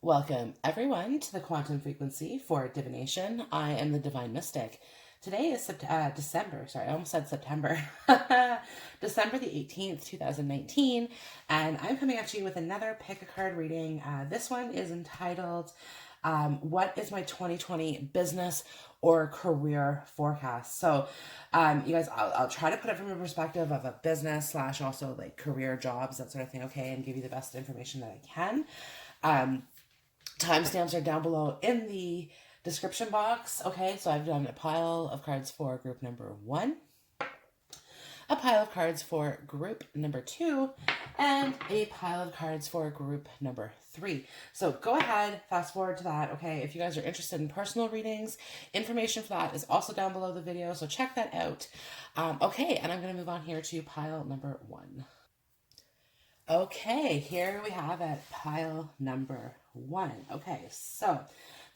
Welcome, everyone, to the quantum frequency for divination. I am the Divine Mystic. Today is December, sorry, I almost said September. December the 18th, 2019, and I'm coming at you with another pick a card reading. This one is entitled, What is my 2020 business or career forecast? So, you guys, I'll try to put it from a perspective of a business slash also like career jobs, that sort of thing, okay, and give you the best information that I can. Timestamps are down below in the description box. Okay, so I've done a pile of cards for group number 1, a pile of cards for group number 2, and a pile of cards for group number 3. So go ahead, fast forward to that, okay? If you guys are interested in personal readings, information for that is also down below the video, so check that out. Okay, and I'm going to move on here to pile number 1. Okay, here we have it, pile number 1. Okay, so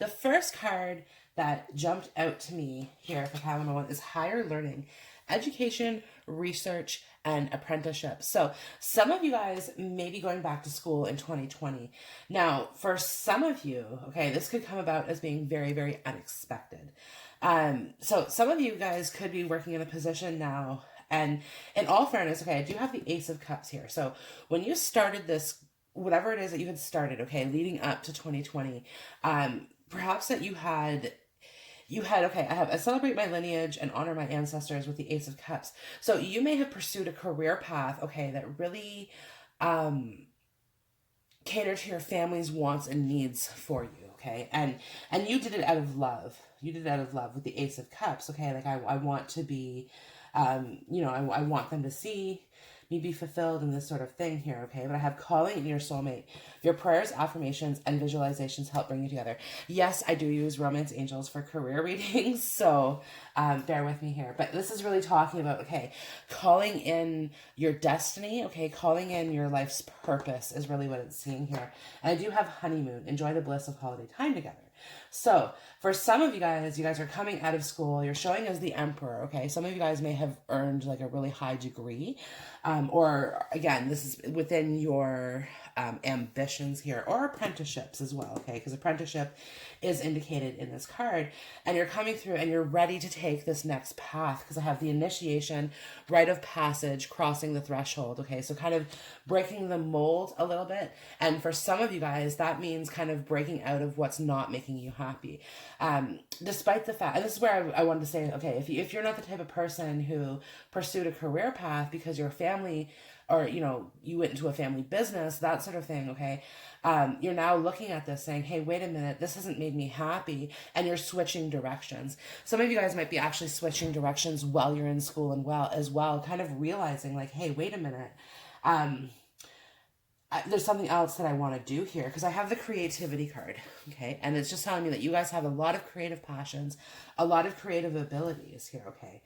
the first card that jumped out to me here for pile number 1 is higher learning, education, research, and apprenticeship. So some of you guys may be going back to school in 2020. Now, for some of you, okay, this could come about as being very, very unexpected. So some of you guys could be working in a position now. And in all fairness, okay, I do have the Ace of Cups here. So when you started this, whatever it is that you had started, okay, leading up to 2020, perhaps that you had, okay, I celebrate my lineage and honor my ancestors with the Ace of Cups. So you may have pursued a career path, okay, that really catered to your family's wants and needs for you, okay? And you did it out of love. You did it out of love with the Ace of Cups, okay? Like I want to be, I want them to see me be fulfilled in this sort of thing here, okay? But I have calling in your soulmate. Your prayers, affirmations, and visualizations help bring you together. Yes, I do use romance angels for career readings, so bear with me here. But this is really talking about, okay, calling in your destiny, okay? Calling in your life's purpose is really what it's saying here. And I do have honeymoon. Enjoy the bliss of holiday time together. So for some of you guys are coming out of school, you're showing as the emperor, okay? Some of you guys may have earned like a really high degree, or again, this is within your ambitions here, or apprenticeships as well, okay? Because apprenticeship is indicated in this card, and you're coming through and you're ready to take this next path, because I have the initiation, rite of passage, crossing the threshold, okay? So kind of breaking the mold a little bit, and for some of you guys, that means kind of breaking out of what's not making you happy. Despite the fact, and this is where I wanted to say, okay, if you're not the type of person who pursued a career path because your family, or you went into a family business, that sort of thing, okay, you're now looking at this saying, hey, wait a minute, this hasn't made me happy, and you're switching directions. Some of you guys might be actually switching directions while you're in school and as well, kind of realizing like, hey, wait a minute, there's something else that I want to do here, because I have the creativity card, okay? And it's just telling me that you guys have a lot of creative passions, a lot of creative abilities here, okay?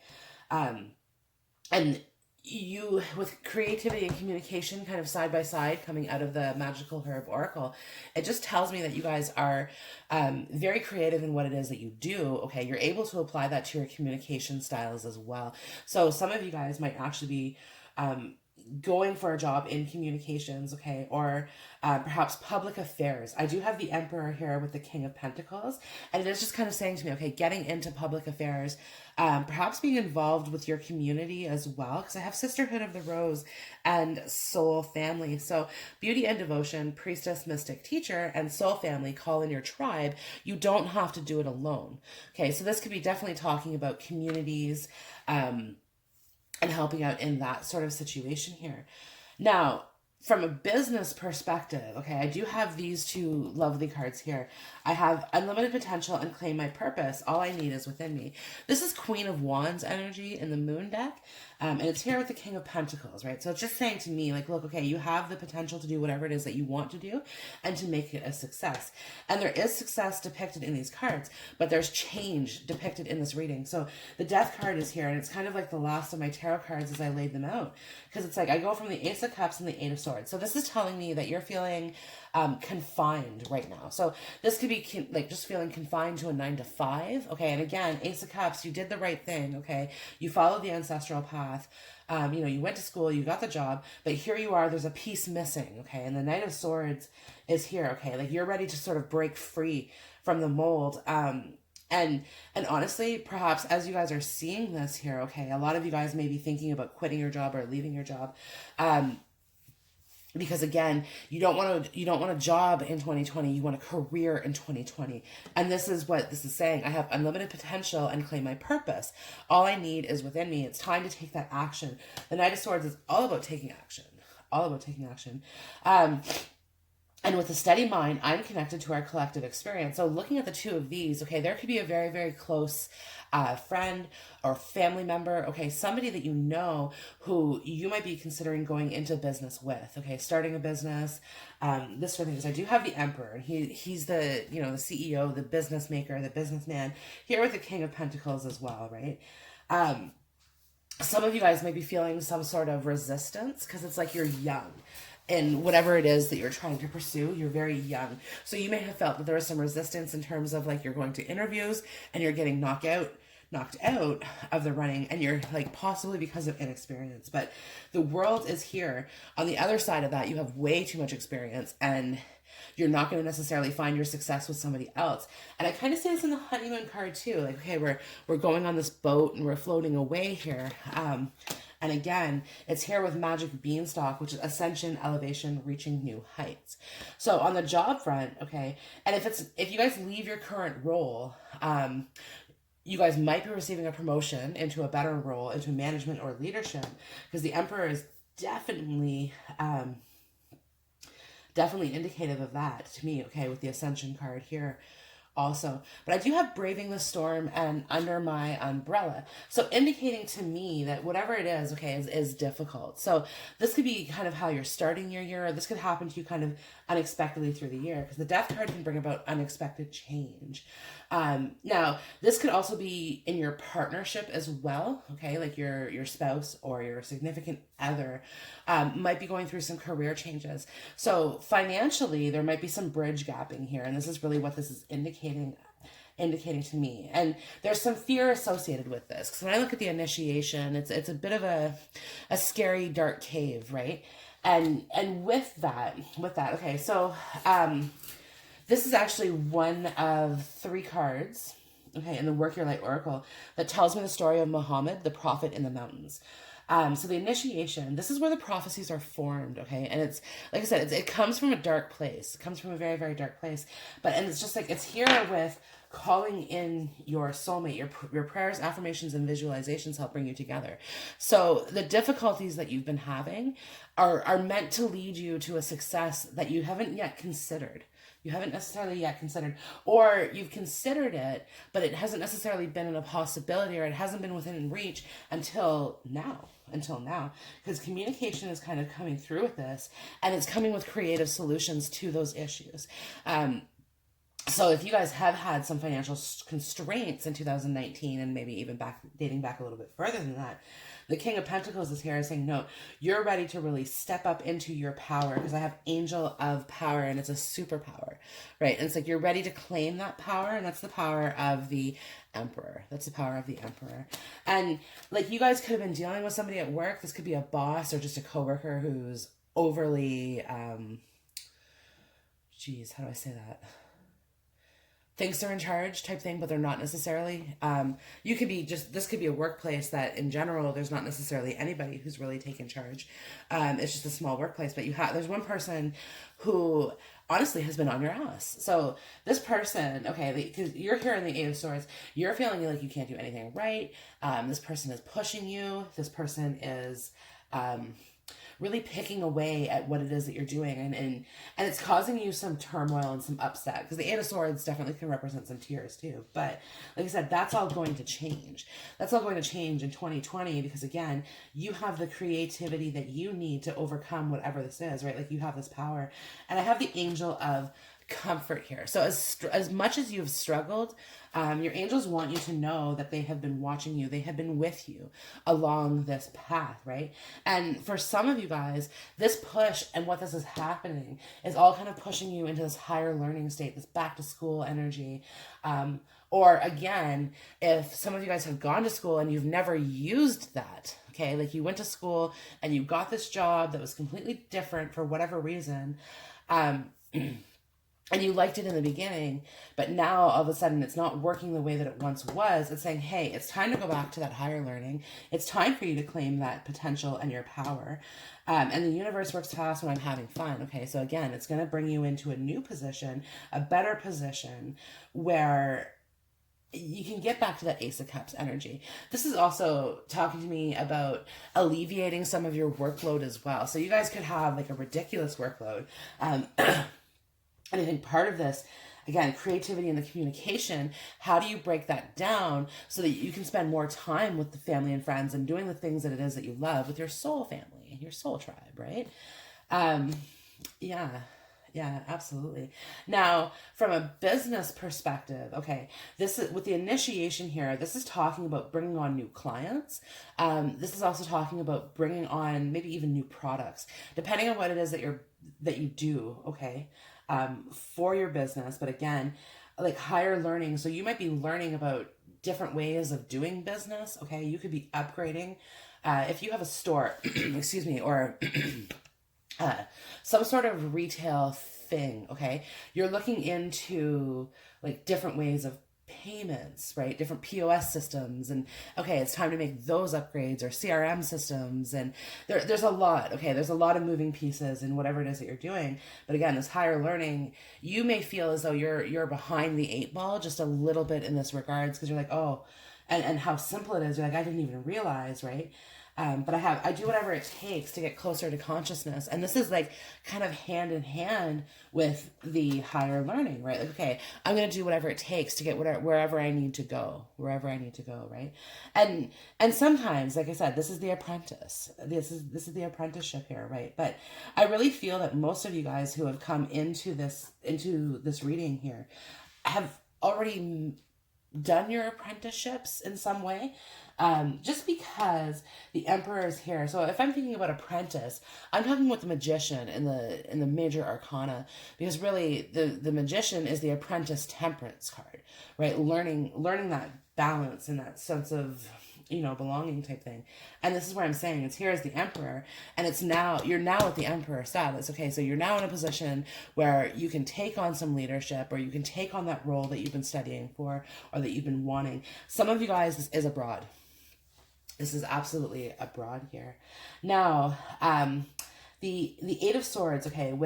And you, with creativity and communication kind of side by side coming out of the Magical Herb Oracle, it just tells me that you guys are very creative in what it is that you do, okay? You're able to apply that to your communication styles as well. So some of you guys might actually be going for a job in communications, okay, or perhaps public affairs. I do have the Emperor here with the King of Pentacles, and it is just kind of saying to me, okay, getting into public affairs, perhaps being involved with your community as well, because I have Sisterhood of the Rose and Soul Family. So beauty and devotion, priestess, mystic, teacher, and soul family call in your tribe. You don't have to do it alone, okay? So this could be definitely talking about communities, and helping out in that sort of situation here. Now, from a business perspective, okay, I do have these two lovely cards here. I have unlimited potential and claim my purpose. All I need is within me. This is Queen of Wands energy in the Moon deck. And it's here with the King of Pentacles, right? So it's just saying to me, like, look, okay, you have the potential to do whatever it is that you want to do and to make it a success. And there is success depicted in these cards, but there's change depicted in this reading. So the Death card is here, and it's kind of like the last of my tarot cards as I laid them out. Because it's like I go from the Ace of Cups and the Eight of Swords. So this is telling me that you're feeling confined right now. So this could be like just feeling confined to a 9 to 5. Okay. And again, Ace of Cups, you did the right thing. Okay. You followed the ancestral path. You know, you went to school, you got the job, but here you are, there's a piece missing, okay? And the Knight of Swords is here, okay? Like you're ready to sort of break free from the mold. And honestly, perhaps as you guys are seeing this here, okay, a lot of you guys may be thinking about quitting your job or leaving your job. Because again, you don't want a job in 2020, you want a career in 2020. And this is what this is saying. I have unlimited potential and claim my purpose. All I need is within me. It's time to take that action. The Knight of Swords is all about taking action. All about taking action. And with a steady mind, I'm connected to our collective experience. So looking at the two of these, okay, there could be a very, very close friend or family member, okay, somebody that you know who you might be considering going into business with, okay, starting a business, this sort of thing. Because I do have the Emperor, and he's the, you know, the CEO, the business maker, the businessman, here with the King of Pentacles as well, right? Some of you guys may be feeling some sort of resistance because it's like you're young. And whatever it is that you're trying to pursue, you're very young. So you may have felt that there was some resistance in terms of like you're going to interviews and you're getting knocked out of the running, and you're like possibly because of inexperience. But the world is here. On the other side of that, you have way too much experience, and you're not going to necessarily find your success with somebody else. And I kind of see this in the honeymoon card too. Like, okay, we're going on this boat and we're floating away here. And again, it's here with Magic Beanstalk, which is ascension, elevation, reaching new heights. So on the job front, okay, and if you guys leave your current role, you guys might be receiving a promotion into a better role, into management or leadership, because the Emperor is definitely indicative of that to me, okay, with the Ascension card here also. But I do have Braving the Storm and Under My Umbrella, so indicating to me that whatever it is, okay, is difficult. So this could be kind of how you're starting your year, or this could happen to you kind of unexpectedly through the year, because the Death card can bring about unexpected change. Now this could also be in your partnership as well, okay, like your spouse or your significant other might be going through some career changes. So financially, there might be some bridge gapping here, and this is really what this is indicating to me. And there's some fear associated with this, because when I look at the initiation, it's a bit of a scary dark cave, right? And with that, okay, so this is actually one of 3 cards, okay, in the Work Your Light Oracle that tells me the story of Muhammad, the prophet in the mountains. So the initiation, this is where the prophecies are formed, okay? And it's, like I said, it comes from a dark place. It comes from a very, very dark place. And it's just like, it's here with calling in your soulmate. Your prayers, affirmations, and visualizations help bring you together. So the difficulties that you've been having are meant to lead you to a success that you haven't yet considered. You haven't necessarily yet considered, or you've considered it, but it hasn't necessarily been a possibility, or it hasn't been within reach until now, because communication is kind of coming through with this, and it's coming with creative solutions to those issues. So if you guys have had some financial constraints in 2019, and maybe even dating back a little bit further than that, the King of Pentacles is here saying, no, you're ready to really step up into your power, because I have Angel of Power, and it's a superpower, right? And it's like you're ready to claim that power, and that's the power of the Emperor. That's the power of the Emperor. And like you guys could have been dealing with somebody at work. This could be a boss or just a coworker who's overly, how do I say that? Thinks they're in charge type thing, but they're not necessarily. You could be this could be a workplace that in general, there's not necessarily anybody who's really taking charge. It's just a small workplace, but there's one person who honestly has been on your ass. So this person, okay, because you're here in the 8 of Swords, you're feeling like you can't do anything right. This person is pushing you. This person is, really picking away at what it is that you're doing, and it's causing you some turmoil and some upset, because the 8 of Swords definitely can represent some tears too. But like I said, that's all going to change. That's all going to change in 2020, because again, you have the creativity that you need to overcome whatever this is, right? Like you have this power. And I have the Angel of comfort here. So as much as you've struggled, your angels want you to know that they have been watching you. They have been with you along this path, right? And for some of you guys, this push and what this is happening is all kind of pushing you into this higher learning state, this back to school energy. Or again, if some of you guys have gone to school and you've never used that, okay, like you went to school and you got this job that was completely different for whatever reason, and you liked it in the beginning, but now all of a sudden it's not working the way that it once was. It's saying, hey, it's time to go back to that higher learning. It's time for you to claim that potential and your power. And the universe works fast when I'm having fun. Okay, so again, it's going to bring you into a new position, a better position where you can get back to that Ace of Cups energy. This is also talking to me about alleviating some of your workload as well. So you guys could have like a ridiculous workload. And I think part of this, again, creativity and the communication, how do you break that down so that you can spend more time with the family and friends and doing the things that it is that you love with your soul family, your soul tribe, right? Yeah, absolutely. Now, from a business perspective, okay, this is with the initiation here, this is talking about bringing on new clients. This is also talking about bringing on maybe even new products, depending on what it is that you do, okay, for your business. But again, like higher learning. So you might be learning about different ways of doing business, okay? You could be upgrading. If you have a store, excuse me, or some sort of retail thing, okay? You're looking into like different ways of payments, right? Different POS systems, and okay, it's time to make those upgrades, or CRM systems, and there's a lot, okay? There's a lot of moving pieces in whatever it is that you're doing. But again, this higher learning, you may feel as though you're behind the eight ball just a little bit in this regards, because you're like, oh, and how simple it is. You're like, I didn't even realize, right? But I do whatever it takes to get closer to consciousness. And this is like kind of hand in hand with the higher learning, right? Like, okay, I'm going to do whatever it takes to get wherever I need to go, right? And sometimes, like I said, this is the apprentice. This is the apprenticeship here, right? But I really feel that most of you guys who have come into this reading here have already done your apprenticeships in some way, just because the Emperor is here. So if I'm thinking about apprentice, I'm talking about the Magician in the major arcana, because really the Magician is the apprentice temperance card, right? Learning that balance and that sense of, belonging type thing. And this is where I'm saying it's here as the Emperor, and you're now at the Emperor status. Okay, so you're now in a position where you can take on some leadership, or you can take on that role that you've been studying for, or that you've been wanting. Some of you guys, this is abroad. This is absolutely abroad here. Now, the Eight of Swords, okay,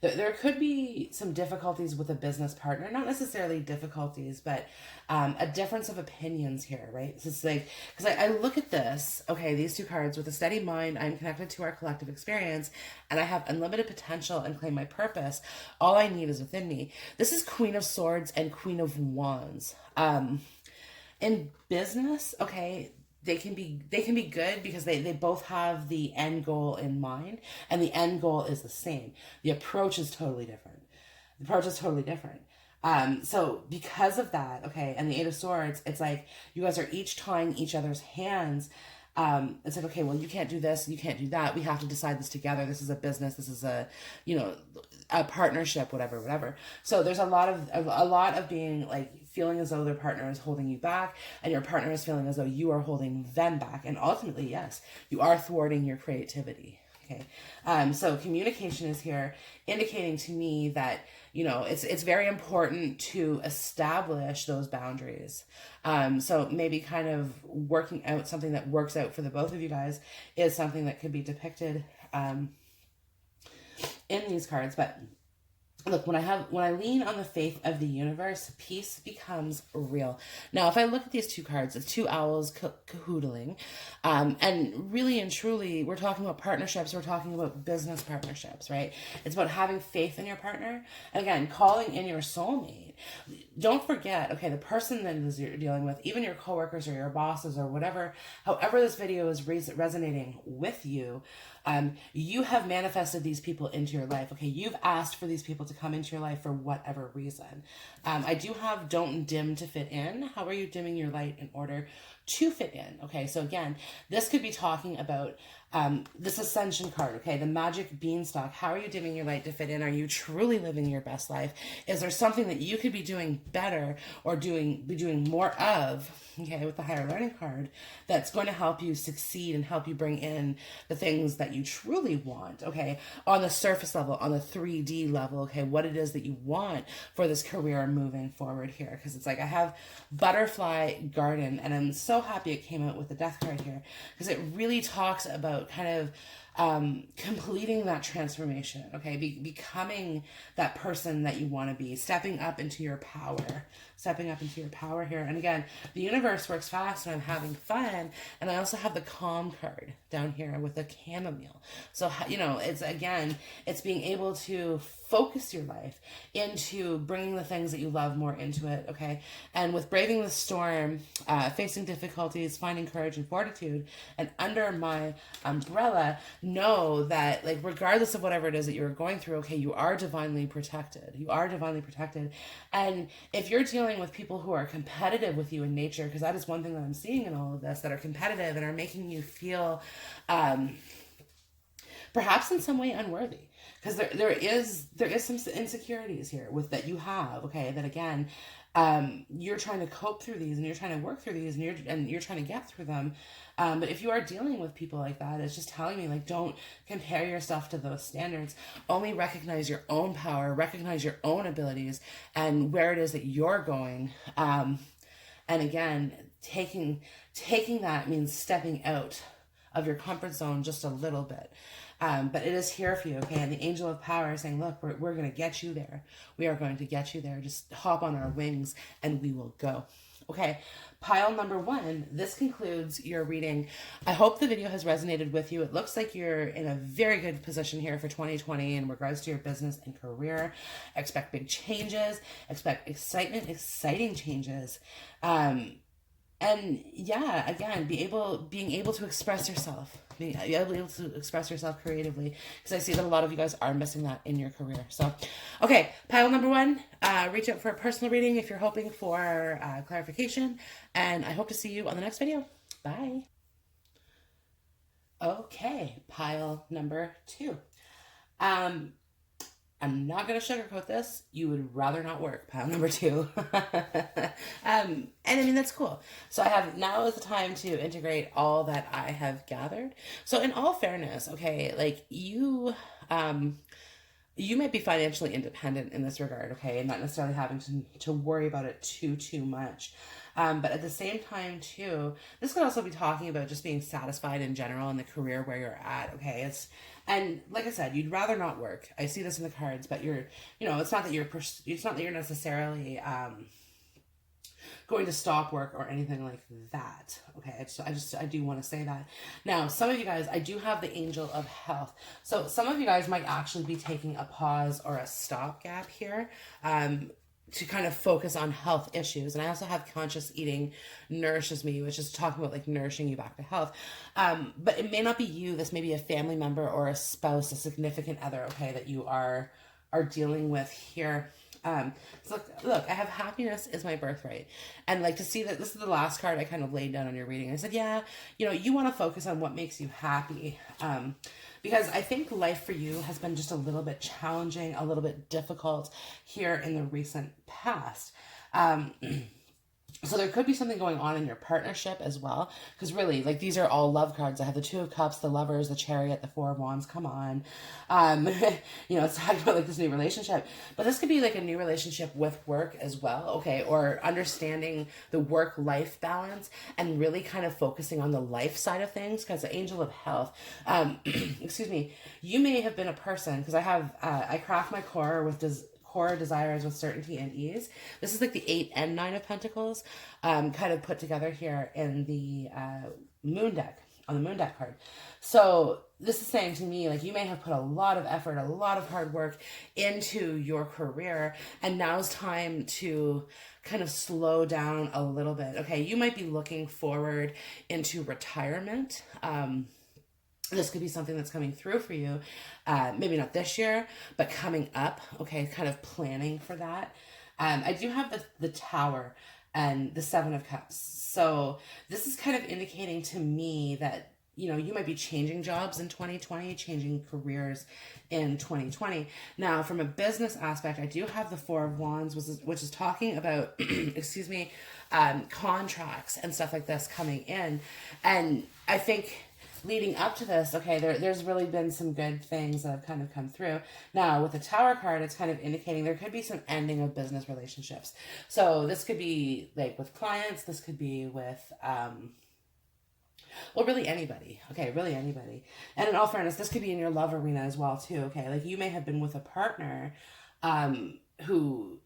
there could be some difficulties with a business partner, not necessarily difficulties, but a difference of opinions here, right? So it's like, because I look at this, okay, these two cards, with a steady mind, I'm connected to our collective experience, and I have unlimited potential and claim my purpose. All I need is within me. This is Queen of Swords and Queen of Wands. In business, okay, they can be good because they both have the end goal in mind, and the end goal is the same. The approach is totally different. So because of that, okay, and the Eight of Swords, it's like you guys are each tying each other's hands. It's like, okay, well, you can't do this, you can't do that. We have to decide this together. This is a business. This is a partnership, whatever. So there's a lot of being like feeling as though their partner is holding you back, and your partner is feeling as though you are holding them back. And ultimately, yes, you are thwarting your creativity. Okay. So communication is here, indicating to me that, it's very important to establish those boundaries. So maybe kind of working out something that works out for the both of you guys is something that could be depicted in these cards. But look, when I lean on the faith of the universe, peace becomes real. Now, if I look at these two cards, it's two owls cahoodling. And really and truly, we're talking about partnerships. We're talking about business partnerships, right? It's about having faith in your partner. And again, calling in your soulmate. don't forget, okay, the person that is you're dealing with, even your coworkers or your bosses or whatever, however this video is resonating with you, you have manifested these people into your life. Okay, you've asked for these people to come into your life for whatever reason. I do have don't dim to fit in. How are you dimming your light in order to fit in? Okay, so again, this could be talking about this ascension card, okay, the magic beanstalk. How are you dimming your light to fit in? Are you truly living your best life? Is there something that you could be doing better or be doing more of, okay, with the higher learning card, that's going to help you succeed and help you bring in the things that you truly want, okay, on the surface level, on the 3D level, okay, what it is that you want for this career moving forward here? Because it's like I have butterfly garden, and I'm so happy it came out with the death card here, because it really talks about kind of completing that transformation, okay, becoming that person that you want to be, stepping up into your power here. And again, the universe works fast and I'm having fun. And I also have the calm card down here with the chamomile. So, you know, it's being able to focus your life into bringing the things that you love more into it, okay? And with braving the storm, facing difficulties, finding courage and fortitude, and under my umbrella, know that, like, regardless of whatever it is that you're going through, okay, you are divinely protected. You are divinely protected. And if you're dealing with people who are competitive with you in nature, because that is one thing that I'm seeing in all of this, that are competitive and are making you feel perhaps in some way unworthy, because there is some insecurities here with that you have, okay, that again, you're trying to cope through these and you're trying to work through these and you're trying to get through them. But if you are dealing with people like that, it's just telling me, like, don't compare yourself to those standards. Only recognize your own power, recognize your own abilities and where it is that you're going. And again, taking that means stepping out of your comfort zone just a little bit. But it is here for you, okay? And the angel of power is saying, look, we're going to get you there. We are going to get you there. Just hop on our wings and we will go. Okay, pile number 1, this concludes your reading. I hope the video has resonated with you. It looks like you're in a very good position here for 2020 in regards to your business and career. Expect big changes. Expect exciting changes. And yeah, again, being able to express yourself, being able to express yourself creatively, because I see that a lot of you guys are missing that in your career. So, okay, pile number 1, reach out for a personal reading if you're hoping for clarification, and I hope to see you on the next video. Bye. Okay, pile number 2. I'm not going to sugarcoat this. You would rather not work. Pile number 2. And I mean, that's cool. So I have, now is the time to integrate all that I have gathered. So in all fairness, okay, like you might be financially independent in this regard, okay, and not necessarily having to worry about it too much. But at the same time, too, this could also be talking about just being satisfied in general in the career where you're at, okay? And like I said, you'd rather not work. I see this in the cards, but it's not that you're necessarily going to stop work or anything like that. Okay, I do want to say that. Now, some of you guys, I do have the angel of health. So some of you guys might actually be taking a pause or a stopgap here. To kind of focus on health issues. And I also have conscious eating nourishes me, which is talking about like nourishing you back to health. But it may not be you. This may be a family member or a spouse, a significant other, okay, that you are dealing with here. So look, I have happiness is my birthright. And like to see that this is the last card I kind of laid down on your reading. I said, yeah, you want to focus on what makes you happy. Because I think life for you has been just a little bit challenging, a little bit difficult here in the recent past. So there could be something going on in your partnership as well. Because really, like, these are all love cards. I have the 2 of Cups, the Lovers, the Chariot, the 4 of Wands. Come on. It's talking about like this new relationship. But this could be like a new relationship with work as well, okay? Or understanding the work-life balance and really kind of focusing on the life side of things. Because the Angel of Health, excuse me, you may have been a person, because I craft my core with core desires with certainty and ease. This is like the 8 and 9 of Pentacles, kind of put together here in the Moon deck on the Moon deck card. So this is saying to me, like, you may have put a lot of effort, a lot of hard work into your career, and now's time to kind of slow down a little bit. Okay, you might be looking forward into retirement. This could be something that's coming through for you. Maybe not this year, but coming up. Okay, kind of planning for that. I do have the Tower and the Seven of Cups. So this is kind of indicating to me that, you know, you might be changing jobs in 2020, changing careers in 2020. Now, from a business aspect, I do have the Four of Wands, which is talking about, excuse me, contracts and stuff like this coming in. And I think leading up to this, okay, there's really been some good things that have kind of come through. Now, with the Tower card, it's kind of indicating there could be some ending of business relationships. So this could be like with clients, this could be with, well, really anybody. Okay, really anybody. And in all fairness, this could be in your love arena as well, too. Okay, like you may have been with a partner who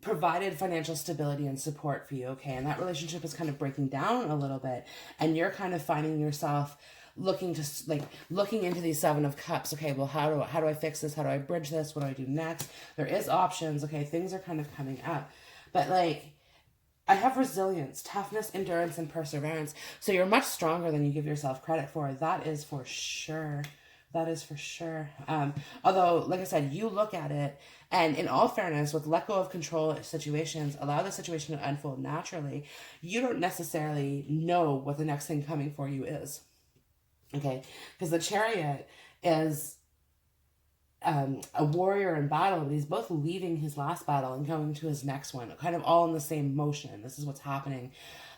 provided financial stability and support for you, okay, and that relationship is kind of breaking down a little bit, and you're kind of finding yourself looking into these Seven of Cups. Okay, well, how do I fix this? How do I bridge this? What do I do next? There is options. Okay, things are kind of coming up, but like, I have resilience, toughness, endurance, and perseverance. So you're much stronger than you give yourself credit for. That is for sure. That is for sure. Although, like I said, you look at it, and in all fairness, with let go of control situations, allow the situation to unfold naturally, you don't necessarily know what the next thing coming for you is. Okay? Because the Chariot is a warrior in battle, but he's both leaving his last battle and going to his next one, kind of all in the same motion. This is what's happening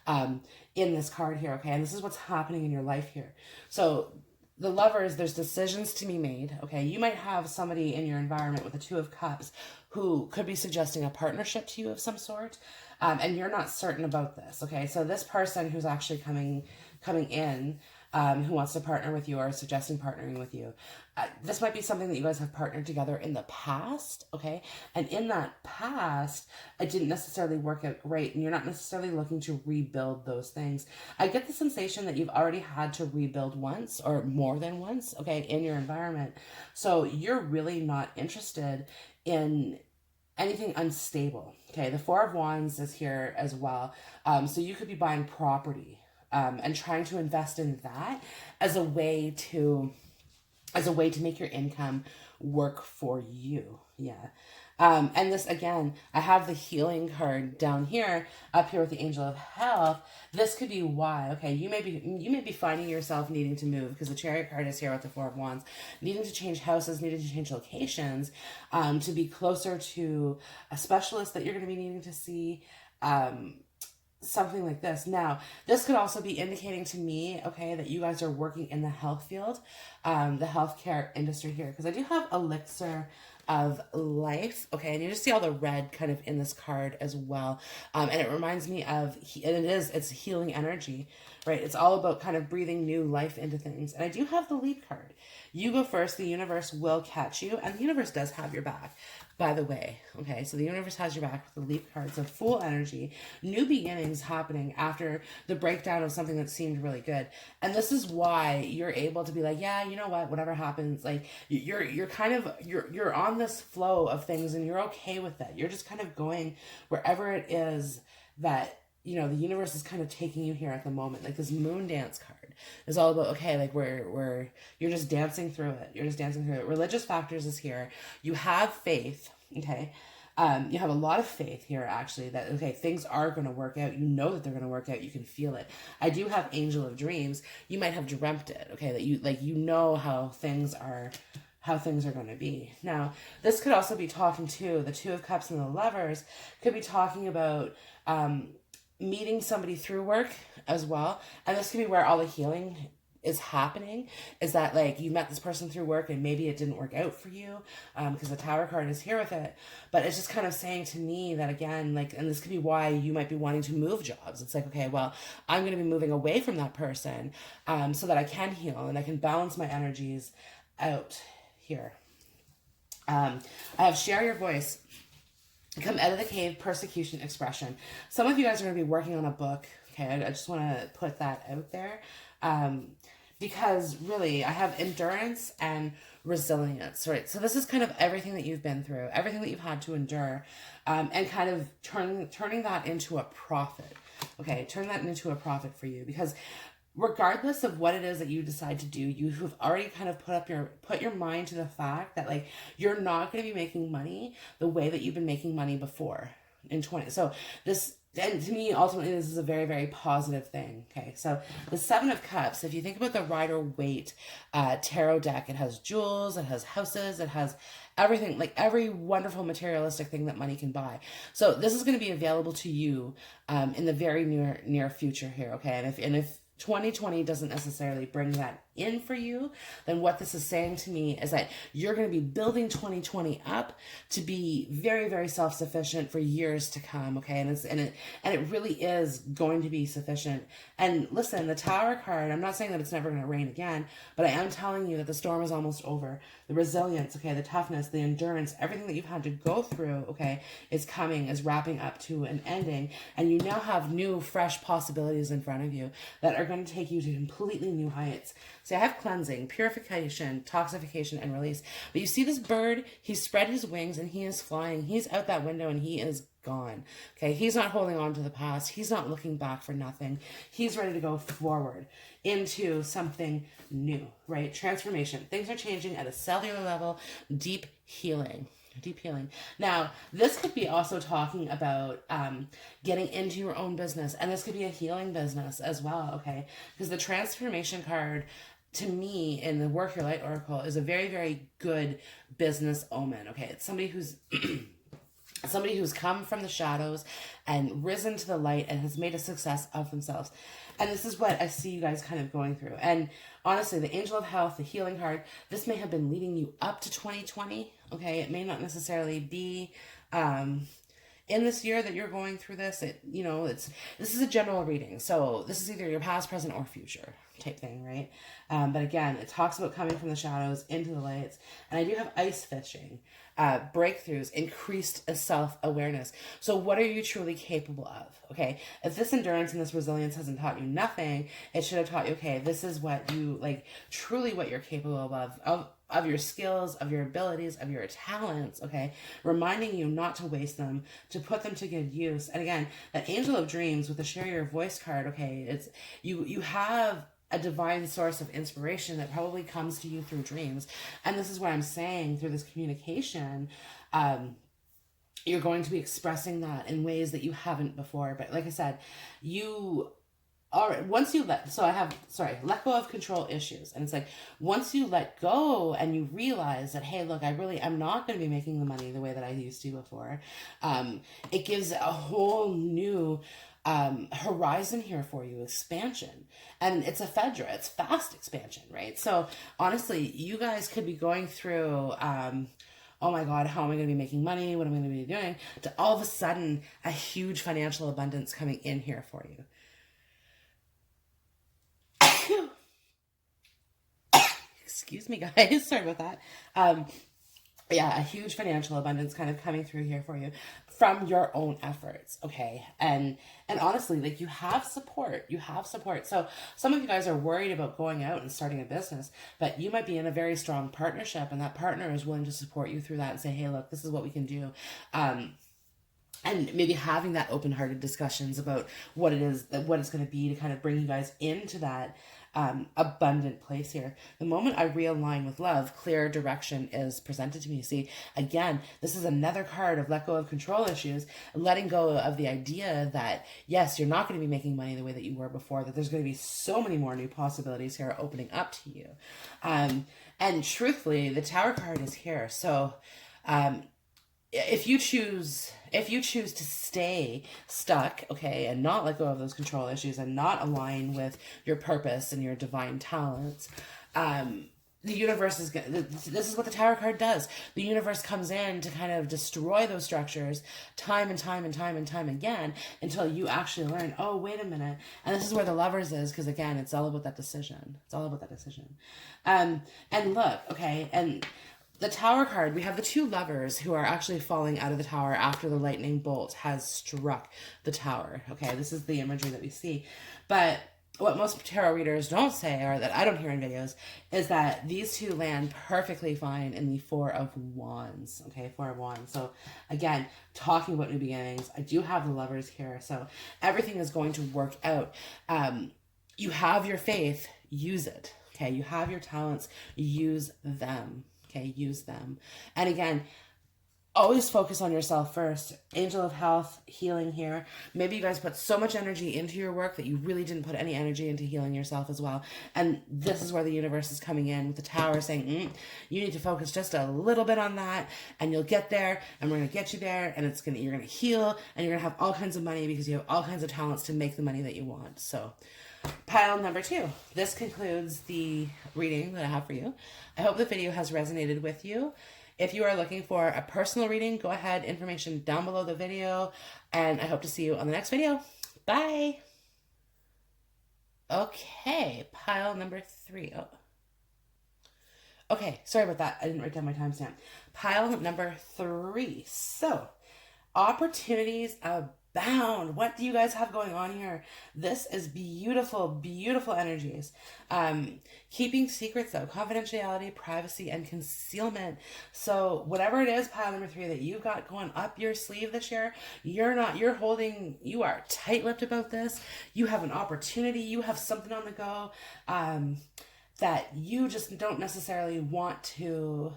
in this card here, okay? And this is what's happening in your life here. So the Lovers, there's decisions to be made, okay? You might have somebody in your environment with the Two of Cups who could be suggesting a partnership to you of some sort, and you're not certain about this, okay? So this person who's actually coming in, who wants to partner with you or suggesting partnering with you, this might be something that you guys have partnered together in the past, okay? And in that past, it didn't necessarily work out great, and you're not necessarily looking to rebuild those things. I get the sensation that you've already had to rebuild once or more than once, okay, in your environment. So you're really not interested in anything unstable, okay? The Four of Wands is here as well. So you could be buying property and trying to invest in that as a way to make your income work for you. Yeah. And this, again, I have the healing card down here, up here with the Angel of Health. This could be why, okay, you may be finding yourself needing to move, because the Chariot card is here with the Four of Wands, needing to change houses, needing to change locations, to be closer to a specialist that you're going to be needing to see, something like this. Now, this could also be indicating to me, okay, that you guys are working in the health field, the healthcare industry here, because I do have Elixir of Life, okay, and you just see all the red kind of in this card as well, and it reminds me of, it's healing energy, right? It's all about kind of breathing new life into things. And I do have the Leap card. You go first, the universe will catch you, and the universe does have your back, by the way, okay? So the universe has your back with the Leap card. So full energy, new beginnings happening after the breakdown of something that seemed really good. And this is why you're able to be like, yeah, you know what, whatever happens, like you're on this flow of things, and you're okay with that. You're just kind of going wherever it is that, you know, the universe is kind of taking you here at the moment. Like this Moon dance card is all about, okay, like you're just dancing through it. You're just dancing through it. Religious factors is here. You have faith, okay? You have a lot of faith here, actually, that, okay, things are going to work out. You know that they're going to work out. You can feel it. I do have Angel of Dreams. You might have dreamt it, okay, that you know how things are going to be. Now, this could also be talking to the Two of Cups and the Lovers, could be talking about meeting somebody through work as well. And this could be where all the healing is happening, is that like you met this person through work and maybe it didn't work out for you, because the Tower card is here with it. But it's just kind of saying to me that, again, like, and this could be why you might be wanting to move jobs. It's like, okay, well, I'm going to be moving away from that person, so that I can heal and I can balance my energies out here. I have Share Your Voice. Come out of the cave, persecution, expression. Some of you guys are going to be working on a book. Okay, I just want to put that out there. because really I have endurance and resilience, right? So this is kind of everything that you've been through, everything that you've had to endure, and kind of turning that into a profit. Okay, turn that into a profit for you, because regardless of what it is that you decide to do, you have already kind of put your mind to the fact that like you're not going to be making money the way that you've been making money before in 20. So this, and to me, ultimately, this is a very, very positive thing. Okay, so the Seven of Cups, if you think about the Rider-Waite tarot deck, it has jewels, it has houses, it has everything, like every wonderful materialistic thing that money can buy. So this is going to be available to you in the very near future here. Okay, and if 2020 doesn't necessarily bring that in for you, then what this is saying to me is that you're going to be building 2020 up to be very, very self-sufficient for years to come. Okay, and it really is going to be sufficient. And listen, the Tower card, I'm not saying that it's never going to rain again, but I am telling you that the storm is almost over. The resilience, okay, the toughness, the endurance, everything that you've had to go through, okay, is wrapping up to an ending, and you now have new, fresh possibilities in front of you that are going to take you to completely new heights. So I have cleansing, purification, toxification, and release. But you see this bird, he's spread his wings and he is flying. He's out that window and he is gone. Okay, he's not holding on to the past. He's not looking back for nothing. He's ready to go forward into something new, right? Transformation. Things are changing at a cellular level, deep healing. Deep healing. Now, this could be also talking about getting into your own business, and this could be a healing business as well, okay? Because the transformation card, to me, in the Work Your Light Oracle, is a very, very good business omen, okay? It's somebody who's somebody who's come from the shadows and risen to the light and has made a success of themselves. And this is what I see you guys kind of going through. And honestly, the Angel of Health, the healing card, this may have been leading you up to 2020. Okay, it may not necessarily be in this year that you're going through this. This is a general reading. So this is either your past, present, or future type thing, right? But again, it talks about coming from the shadows into the lights. And I do have ice fishing, breakthroughs, increased self-awareness. So what are you truly capable of? Okay, if this endurance and this resilience hasn't taught you nothing, it should have taught you, okay, this is what you, like, truly what you're capable of your skills, of your abilities, of your talents, okay? Reminding you not to waste them, to put them to good use. And again, that Angel of Dreams with the Share Your Voice card, okay, it's you have a divine source of inspiration that probably comes to you through dreams. And this is what I'm saying, through this communication, you're going to be expressing that in ways that you haven't before. But like I said, once you let go of control issues. And it's like, once you let go and you realize that, hey, look, I'm not going to be making the money the way that I used to before. It gives a whole new horizon here for you, expansion. And it's a Fedra, it's fast expansion, right? So honestly, you guys could be going through, oh my God, how am I going to be making money? What am I going to be doing? To all of a sudden, a huge financial abundance coming in here for you. Excuse me, guys. Sorry about that. A huge financial abundance kind of coming through here for you from your own efforts, okay? And honestly, like, you have support. So some of you guys are worried about going out and starting a business, but you might be in a very strong partnership, and that partner is willing to support you through that and say, hey, look, this is what we can do. And maybe having that open-hearted discussions about what it's going to be to kind of bring you guys into that abundant place here. The moment I realign with love, clear direction is presented to me. See, again, this is another card of let go of control issues, letting go of the idea that, yes, you're not going to be making money the way that you were before, that there's going to be so many more new possibilities here opening up to you. And truthfully, the Tower card is here. So, if you choose to stay stuck, okay, and not let go of those control issues and not align with your purpose and your divine talents, the universe is going to, this is what the Tower card does. The universe comes in to kind of destroy those structures time and time again until you actually learn, oh, wait a minute. And this is where the Lovers is, because again, it's all about that decision. And look, okay, and the Tower card, we have the two lovers who are actually falling out of the tower after the lightning bolt has struck the tower. Okay, this is the imagery that we see. But what most tarot readers don't say, or that I don't hear in videos, is that these two land perfectly fine in the Four of Wands. Okay, Four of Wands. So again, talking about new beginnings, I do have the Lovers here. So everything is going to work out. You have your faith, use it. Okay, you have your talents, use them. Okay, use them. And again, always focus on yourself first. Angel of health, healing here. Maybe you guys put so much energy into your work that you really didn't put any energy into healing yourself as well. And this is where the universe is coming in with the Tower saying, you need to focus just a little bit on that, and you'll get there, and we're going to get you there, and you're going to heal, and you're going to have all kinds of money because you have all kinds of talents to make the money that you want. So pile number 2. This concludes the reading that I have for you. I hope the video has resonated with you. If you are looking for a personal reading, go ahead, information down below the video, and I hope to see you on the next video. Bye! Okay, pile number 3. Oh. Okay, sorry about that. I didn't write down my timestamp. Pile number 3. So, opportunities abound. What do you guys have going on here? This is beautiful, beautiful energies. Keeping secrets though, confidentiality, privacy, and concealment. So whatever it is, pile number 3, that you've got going up your sleeve this year, you are tight-lipped about this. You have an opportunity, you have something on the go, that you just don't necessarily want to.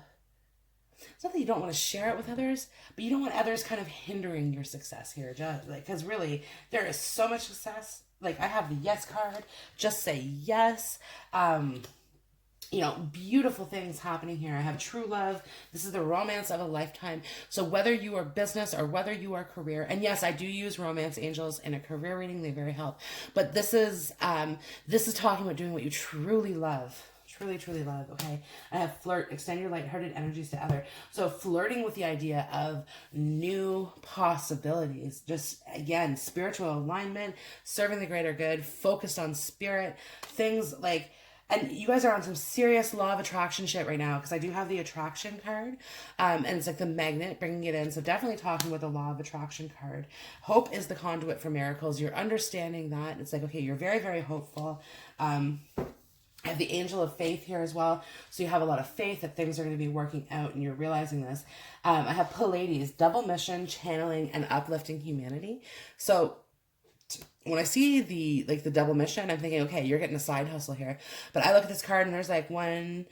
It's not that you don't want to share it with others, but you don't want others kind of hindering your success here. Just like, because really, there is so much success. Like, I have the yes card. Just say yes. Beautiful things happening here. I have true love. This is the romance of a lifetime. So whether you are business or whether you are career, and yes, I do use romance angels in a career reading. They very help. But this is talking about doing what you truly love. Truly love. Okay, I have flirt, extend your lighthearted energies to other. So flirting with the idea of new possibilities, just again, spiritual alignment, serving the greater good, focused on spirit, things like, and you guys are on some serious law of attraction shit right now, because I do have the attraction card, and it's like the magnet bringing it in. So definitely talking with the law of attraction card. Hope is the conduit for miracles. You're understanding that. It's like, okay, you're very, very hopeful. I have the angel of faith here as well. So you have a lot of faith that things are going to be working out, and you're realizing this. I have Pleiades, double mission, channeling, and uplifting humanity. So when I see the double mission, I'm thinking, okay, you're getting a side hustle here. But I look at this card and there's like 1,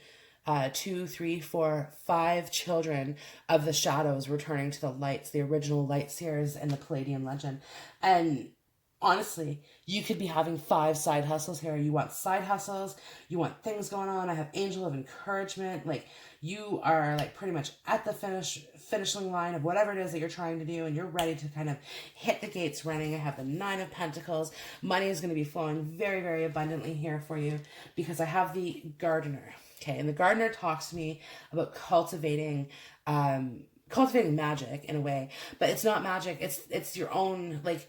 2, 3, 4, 5 children of the shadows returning to the lights, the original light seers in the Palladian legend. And honestly, you could be having 5 side hustles here. You want side hustles, you want things going on. I have angel of encouragement. Like, you are like pretty much at the finishing line of whatever it is that you're trying to do, and you're ready to kind of hit the gates running. I have the 9 of Pentacles. Money is going to be flowing very, very abundantly here for you, because I have the Gardener. Okay, and the Gardener talks to me about cultivating magic in a way, but it's not magic. It's your own, like,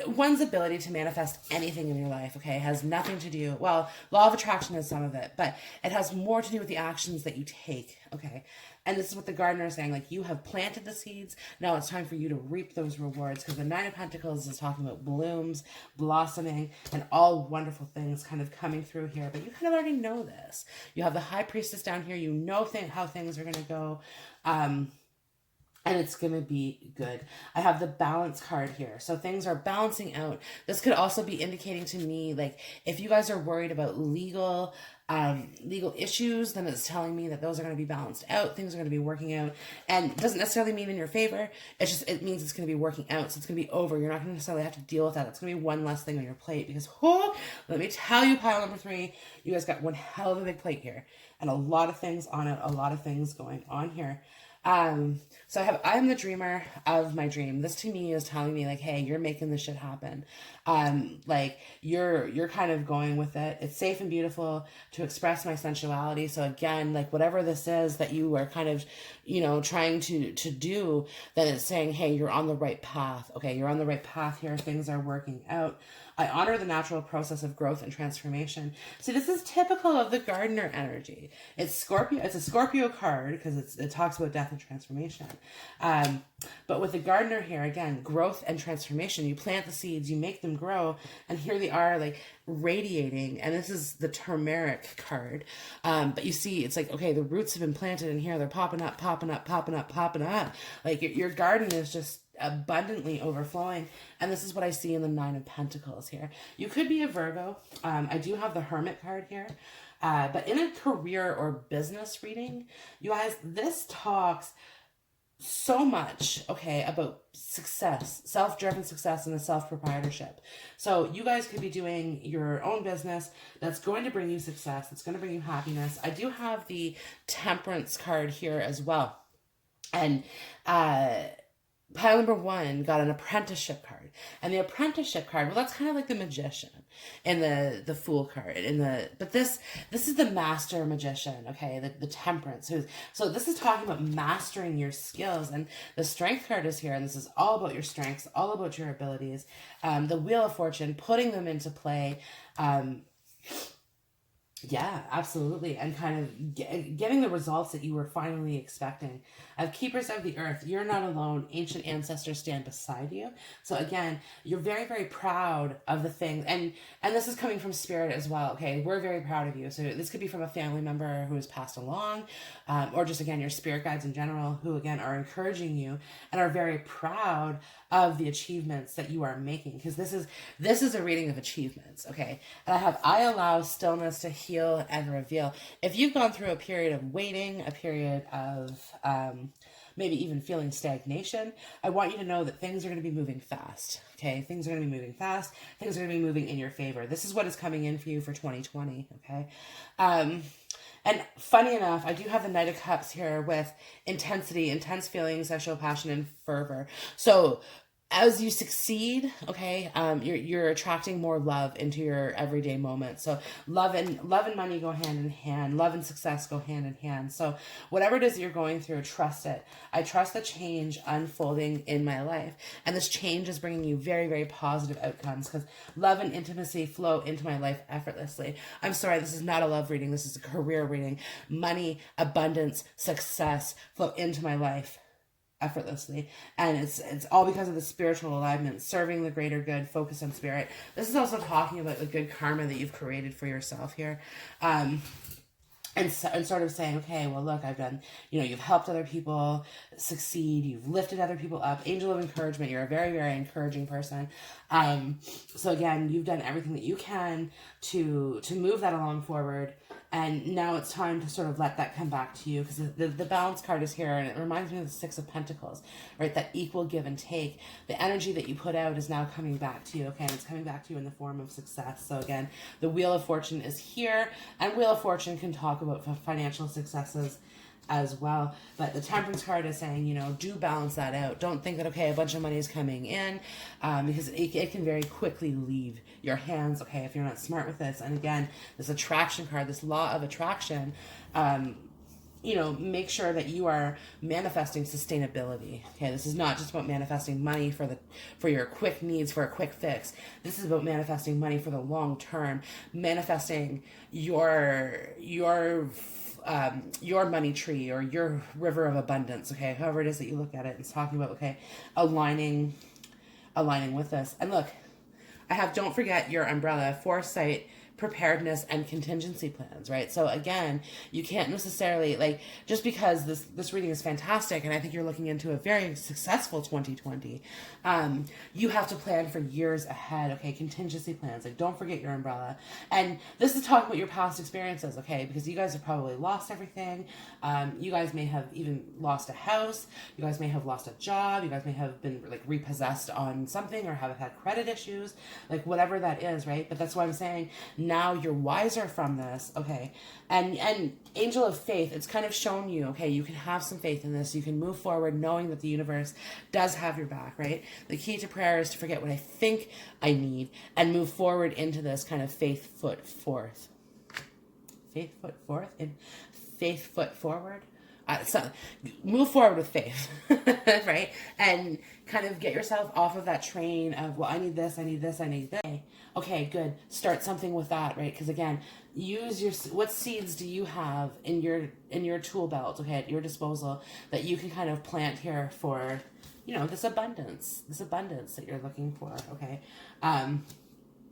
one's ability to manifest anything in your life. Okay, it has nothing to do, well, law of attraction is some of it, but it has more to do with the actions that you take. Okay, and this is what the Gardener is saying. Like, you have planted the seeds. Now it's time for you to reap those rewards, because the 9 of Pentacles is talking about blooms, blossoming, and all wonderful things kind of coming through here. But you kind of already know this. You have the High Priestess down here. You know how things are going to go. And it's going to be good. I have the Balance card here. So things are balancing out. This could also be indicating to me, like, if you guys are worried about legal issues, then it's telling me that those are going to be balanced out. Things are going to be working out. And it doesn't necessarily mean in your favor. It means it's going to be working out. So it's going to be over. You're not going to necessarily have to deal with that. It's going to be one less thing on your plate, because, let me tell you, pile number 3, you guys got one hell of a big plate here. And a lot of things on it. A lot of things going on here. So I'm the dreamer of my dream. This to me is telling me, like, hey, you're making this shit happen. Like, you're kind of going with it. It's safe and beautiful to express my sensuality. So again, like, whatever this is that you are kind of, trying to do, then it's saying, hey, you're on the right path. Okay, you're on the right path here. Things are working out. I honor the natural process of growth and transformation. See, this is typical of the Gardener energy. It's Scorpio. It's a Scorpio card, because it talks about death and transformation. But with the gardener here, again, growth and transformation. You plant the seeds, you make them grow, and here they are, like, radiating. And this is the turmeric card. But you see, it's like, okay, the roots have been planted in here. They're popping up, popping up, popping up, popping up. Like, your garden is just abundantly overflowing. And this is what I see in the Nine of Pentacles here. You could be a Virgo. I do have the Hermit card here. But in a career or business reading, you guys, this talks so much, okay, about success, self-driven success, and the self-proprietorship. So you guys could be doing your own business that's going to bring you success, that's going to bring you happiness. I do have the Temperance card here as well. And pile number 1 got an apprenticeship card. And the apprenticeship card, well, that's kind of like the magician in the Fool card. But this is the master magician, okay, the Temperance. So this is talking about mastering your skills. And the Strength card is here, and this is all about your strengths, all about your abilities. The Wheel of Fortune, putting them into play. Yeah, absolutely. And kind of getting the results that you were finally expecting. Keepers of the earth, you're not alone. Ancient ancestors stand beside you. So again, you're very, very proud of the things. And this is coming from spirit as well. Okay, we're very proud of you. So this could be from a family member who has passed along, or just, again, your spirit guides in general, who, again, are encouraging you and are very proud of the achievements that you are making. Because this is a reading of achievements, okay? And I allow stillness to heal and reveal. If you've gone through a period of waiting, a period of maybe even feeling stagnation, I want you to know that things are going to be moving fast, okay? Things are going to be moving fast. Things are going to be moving in your favor. This is what is coming in for you for 2020, okay? And funny enough, I do have the Knight of Cups here with intensity, intense feelings, sexual passion, and fervor. So as you succeed, okay, you're attracting more love into your everyday moments. So love and money go hand in hand. Love and success go hand in hand. So whatever it is that you're going through, trust it. I trust the change unfolding in my life. And this change is bringing you very, very positive outcomes, because love and intimacy flow into my life effortlessly. I'm sorry, this is not a love reading. This is a career reading. Money, abundance, success flow into my life effortlessly, and it's all because of the spiritual alignment, serving the greater good, focus on spirit. This is also talking about the good karma that you've created for yourself here, and sort of saying, okay, well, look, I've done, you've helped other people succeed, you've lifted other people up. Angel of encouragement, you're a very, very encouraging person. So again, you've done everything that you can to move that along forward. And now it's time to sort of let that come back to you, because the balance card is here, and it reminds me of the Six of Pentacles, right? That equal give and take. The energy that you put out is now coming back to you, okay? And it's coming back to you in the form of success. So again, the Wheel of Fortune is here, and Wheel of Fortune can talk about financial successes as well. But the Temperance card is saying, do balance that out. Don't think that, okay, a bunch of money is coming in, because it can very quickly leave your hands, okay, if you're not smart with this. And again, this attraction card, this law of attraction, make sure that you are manifesting sustainability. Okay, this is not just about manifesting money for your quick needs, for a quick fix. This is about manifesting money for the long term, manifesting your money tree, or your river of abundance, okay, however it is that you look at it. It's talking about, okay, aligning with this. And look, I have, don't forget your umbrella, foresight, preparedness, and contingency plans, right? So again, you can't necessarily, like, just because this reading is fantastic, and I think you're looking into a very successful 2020, you have to plan for years ahead, okay? Contingency plans, like, don't forget your umbrella. And this is talking about your past experiences, okay? Because you guys have probably lost everything. You guys may have even lost a house. You guys may have lost a job. You guys may have been, like, repossessed on something, or have had credit issues, like, whatever that is, right? But that's why I'm saying, now you're wiser from this, okay? And Angel of Faith, it's kind of shown you, okay, you can have some faith in this. You can move forward knowing that the universe does have your back, right? The key to prayer is to forget what I think I need and move forward into this kind of faith foot forth. Faith foot forth? And faith foot forward? So move forward with faith, right? And kind of get yourself off of that train of, well, I need this, I need this, I need this. Okay, good. Start something with that, right? Because again, use your, what seeds do you have in your tool belt, okay, at your disposal, that you can kind of plant here for, this abundance that you're looking for, okay?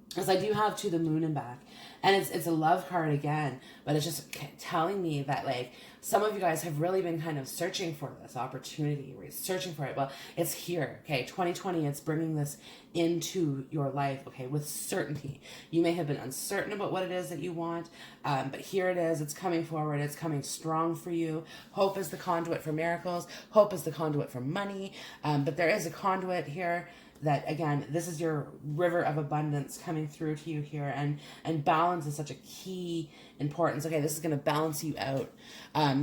Because I do have to the moon and back, and it's a love card again, but it's just telling me that, like, some of you guys have really been kind of searching for this opportunity, right? Searching for it. Well, it's here, okay? 2020, it's bringing this into your life, okay, with certainty. You may have been uncertain about what it is that you want, but here it is. It's coming forward. It's coming strong for you. Hope is the conduit for miracles. Hope is the conduit for money, but there is a conduit here that, again, this is your river of abundance coming through to you here, and balance is such a key importance. Okay, this is going to balance you out.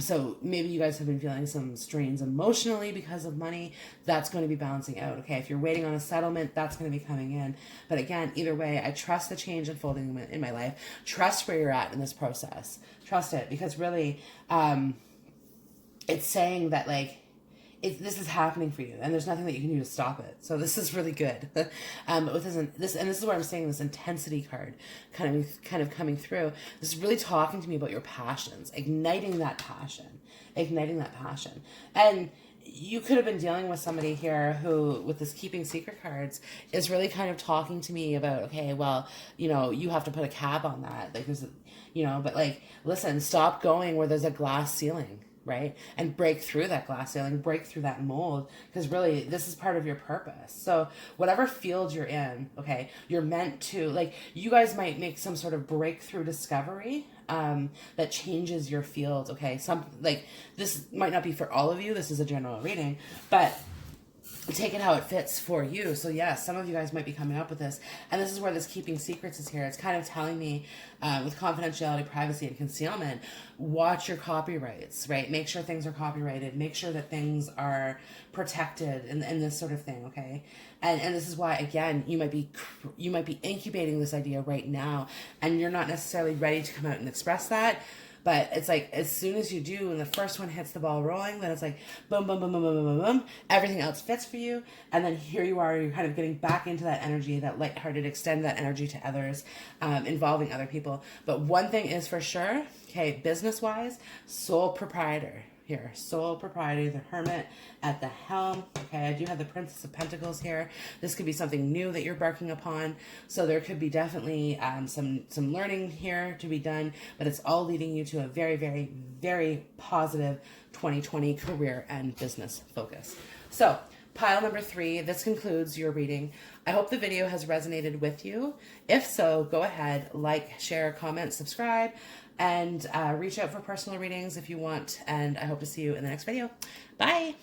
So maybe you guys have been feeling some strains emotionally because of money. That's going to be balancing out. Okay, if you're waiting on a settlement, that's going to be coming in. But again, either way, I trust the change unfolding in my life. Trust where you're at in this process. Trust it, because really, it's saying that, like, this is happening for you, and there's nothing that you can do to stop it. So this is really good. But with this is where I'm saying this intensity card kind of coming through. This is really talking to me about your passions, igniting that passion. And you could have been dealing with somebody here who, with this keeping secret cards, is really kind of talking to me about, okay, well, you have to put a cap on that. Like, there's, but, like, listen, stop going where there's a glass ceiling. Right? And break through that glass ceiling, break through that mold, because really this is part of your purpose. So whatever field you're in, okay, you're meant to, like, you guys might make some sort of breakthrough discovery that changes your field, okay? Like, this might not be for all of you, this is a general reading, but take it how it fits for you. So yeah, some of you guys might be coming up with this, and this is where this keeping secrets is here. It's kind of telling me with confidentiality, privacy, and concealment, watch your copyrights, right? Make sure things are copyrighted, make sure that things are protected, and this sort of thing, okay? And this is why, again, you might be incubating this idea right now, and you're not necessarily ready to come out and express that. But it's like, as soon as you do, and the first one hits the ball rolling, then it's like, boom, boom, boom, boom, boom, boom, boom, boom. Everything else fits for you. And then here you are, you're kind of getting back into that energy, that lighthearted, extend that energy to others, involving other people. But one thing is for sure, okay, business-wise, sole proprietor. Here, sole proprietor, the Hermit at the helm. Okay, I do have the Princess of Pentacles here. This could be something new that you're embarking upon. So there could be definitely some learning here to be done, but it's all leading you to a very, very, very positive 2020 career and business focus. So pile number 3, this concludes your reading. I hope the video has resonated with you. If so, go ahead, like, share, comment, subscribe, and reach out for personal readings if you want. And I hope to see you in the next video. Bye.